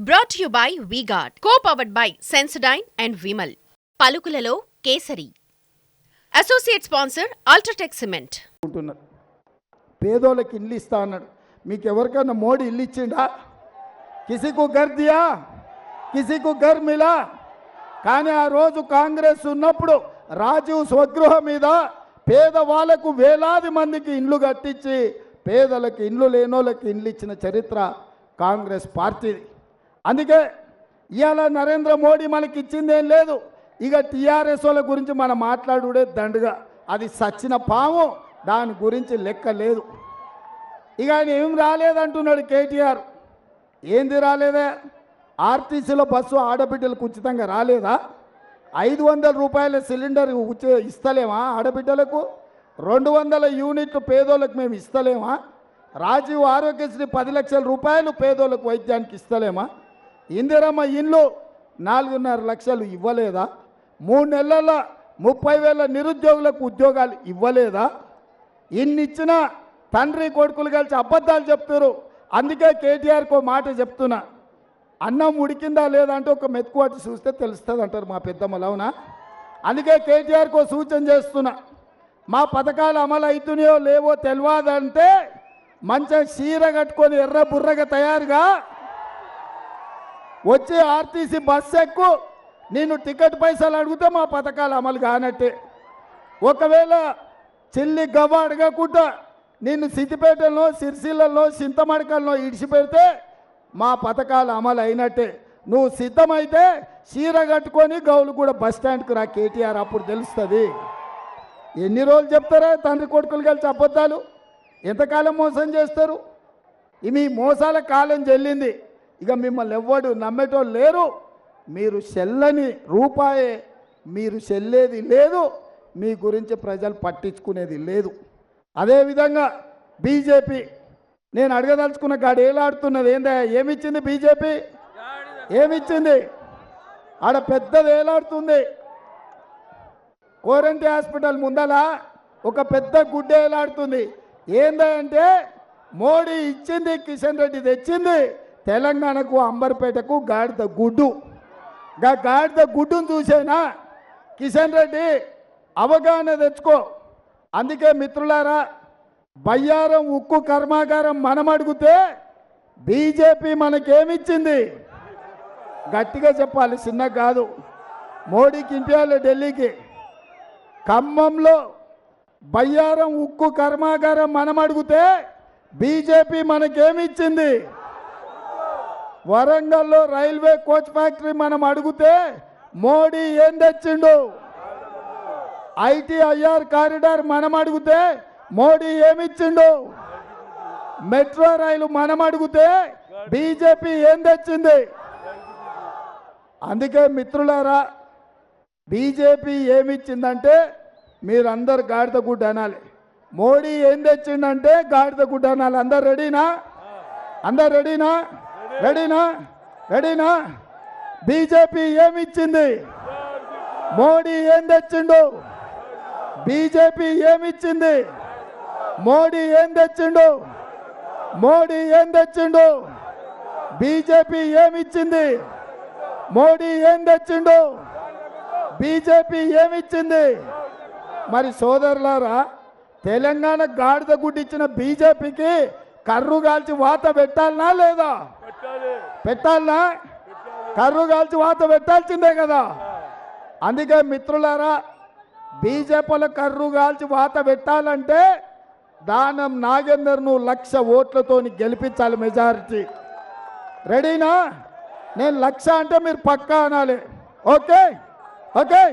Brought to you by V-Guard, co-powered by Sensodyne and Vimal. పలుకులలో Kesari. Associate sponsor UltraTech cement. పేదోళ్ళకి ఇల్లు ఇస్తా అన్నాడు. మీకు ఎవరికైనా మోడీ ఇల్లు ఇచ్చిండా? కిసికు ఘర్ దియా, కిసికు ఘర్ మిలా. కానీ ఆ రోజు కాంగ్రెస్ ఉన్నప్పుడు రాజీవ్ స్వగృహ మీద పేదవాళ్లకు వేలాది మందికి ఇండ్లు కట్టించి పేదలకు ఇండ్లు లేనోళ్ళకి ఇండ్లు ఇచ్చిన చరిత్ర కాంగ్రెస్ పార్టీది. అందుకే ఇవాళ నరేంద్ర మోడీ మనకి ఇచ్చిందేం లేదు. ఇక టీఆర్ఎస్ వాళ్ళ గురించి మనం మాట్లాడుడే దండుగా, అది సచ్చిన పాము, దాని గురించి లెక్క లేదు. ఇక ఆయన ఏం రాలేదంటున్నాడు కేటీఆర్. ఏంది రాలేదా? ఆర్టీసీలో బస్సు ఆడబిడ్డలకు ఉచితంగా రాలేదా? 500 రూపాయల సిలిండర్ ఇస్తలేమా ఆడబిడ్డలకు? 200 యూనిట్లు పేదోళ్ళకు మేము ఇస్తలేమా? రాజీవ్ ఆరోగ్యశ్రీ 10 లక్షల రూపాయలు పేదోళ్ళకు వైద్యానికి ఇస్తలేమా? ఇందిరమ్మ ఇల్లు 4.5 లక్షలు ఇవ్వలేదా? 3 నెలల 30,000 నిరుద్యోగులకు ఉద్యోగాలు ఇవ్వలేదా? ఇన్నిచ్చిన తండ్రి కొడుకులు కలిసి అబద్ధాలు చెప్తారు. అందుకే కేటీఆర్కి ఒక మాట చెప్తున్నా, అన్నం ఉడికిందా లేదా అంటే ఒక మెతుకువాటి చూస్తే తెలుస్తుంది అంటారు మా పెద్దమ్మలు, అవునా? అందుకే కేటీఆర్కి ఒక సూచన చేస్తున్నా, మా పథకాలు అమలు అవుతున్నాయో లేవో తెలియదంటే మంచిగా చీర కట్టుకొని ఎర్ర బుర్రగా తయారుగా వచ్చి ఆర్టీసీ బస్సు ఎక్కు, నేను టికెట్ పైసలు అడిగితే మా పథకాలు అమలు కానట్టే. ఒకవేళ చిల్లి గవ్వ అడగకుండా నేను సిద్దిపేటలో, సిరిసిల్లలో, చింతమడకల్లో ఇడిచిపెడితే మా పథకాలు అమలు అయినట్టే. నువ్వు సిద్ధమైతే చీర కట్టుకొని గౌలు కూడా బస్ స్టాండ్కి రా కేటీఆర్, అప్పుడు తెలుస్తుంది. ఎన్ని రోజులు చెప్తారా తండ్రి కొడుకులు కలిసి అబద్ధాలు? ఎంతకాలం మోసం చేస్తారు? మీ మోసాల కాలం చెల్లింది. ఇక మిమ్మల్ని ఎవ్వడు నమ్మేటోళ్ళు లేరు. మీరు చెల్లని రూపాయే, మీరు చెల్లేది లేదు, మీ గురించి ప్రజలు పట్టించుకునేది లేదు. అదేవిధంగా బీజేపీ, నేను అడగదలుచుకున్న గాడు ఏలాడుతున్నది ఏందా? ఏమిచ్చింది బీజేపీ? ఏమిచ్చింది? ఆడ పెద్దది ఏలాడుతుంది. కోరంటి హాస్పిటల్ ముందల ఒక పెద్ద గుడ్డ ఏలాడుతుంది. ఏందంటే మోడీ ఇచ్చింది, కిషన్ రెడ్డి తెచ్చింది తెలంగాణకు, అంబర్పేటకు గాడిద గుడ్డు. గాడిద గుడ్డును చూసేనా కిషన్ రెడ్డి? అవగాహన తెచ్చుకో. అందుకే మిత్రులారా, బయ్యారం ఉక్కు కర్మాగారం మనం అడిగితే బీజేపీ మనకేమిచ్చింది? గట్టిగా చెప్పాలి, చిన్న కాదు. మోడీకి ఇంపియాలి ఢిల్లీకి. ఖమ్మంలో బయ్యారం ఉక్కు కర్మాగారం మనం అడిగితే బీజేపీ మనకేమిచ్చింది? వరంగల్లో రైల్వే కోచ్ ఫ్యాక్టరీ మనం అడిగితే మోడీ ఏం తెచ్చిండు? ఐటీఐఆర్ కారిడార్ మనం అడిగితే మోడీ ఏమిచ్చిండు? మెట్రో రైలు మనం అడిగితే బీజేపీ ఏం తెచ్చింది? అందుకే మిత్రులారా, బీజేపీ ఏమిచ్చిందంటే మీరందరు గాడిద గుడ్డ అనాలి. మోడీ ఏం తెచ్చిండంటే గాడిద గుడ్డ అనాలి. అందరు రెడీనా? అందరు రెడీనా? రెడీనా? రెడీనా? బీజేపీ ఏమిచ్చింది? మోడీ ఏం తెచ్చిండు? బీజేపీ ఏమిచ్చింది? మోడీ ఏం తెచ్చిండు? మోడీ ఏం తెచ్చిండు? బీజేపీ ఏమిచ్చింది? మోడీ ఏం తెచ్చిండు? బీజేపీ ఏమిచ్చింది? మరి సోదరులారా, తెలంగాణ గాడిద గుడ్డిచ్చిన బీజేపీకి కర్రు కాల్చి వాత పెట్టాలనా లేదా? పెట్టాలనా? కర్రు కాల్చి వాత పెట్టాల్సిందే కదా. అందుకే మిత్రులారా, బీజేపీల కర్రు కాల్చి వాత పెట్టాలంటే దానం నాగేందర్ను 1,00,000 ఓట్లతో గెలిపించాలి, మెజారిటీ. రెడీనా? నేను 1,00,000 అంటే మీరు పక్కా అనాలి. ఓకే? ఓకే,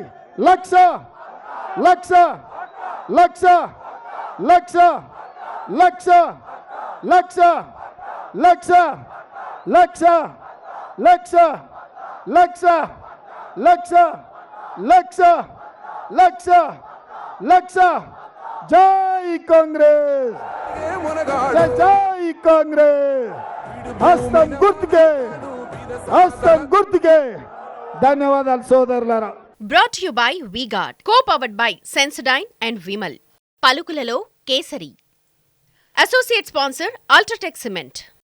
1,00,000 1,00,000 1,00,000 1,00,000 1,00,000 1,00,000 1,00,000 1,00,000 1,00,000 1,00,000 1,00,000 1,00,000 1,00,000 1,00,000. జై కాంగ్రెస్, జై కాంగ్రెస్. హస్తం గుర్తుకే, హస్తం గుర్తుకే. ధన్యవాదాలు సోదరులారా. Brought to you by V-Guard, co-powered by Sensodyne and Vimal. పలుకులలో Kesari. Associate sponsor UltraTech cement.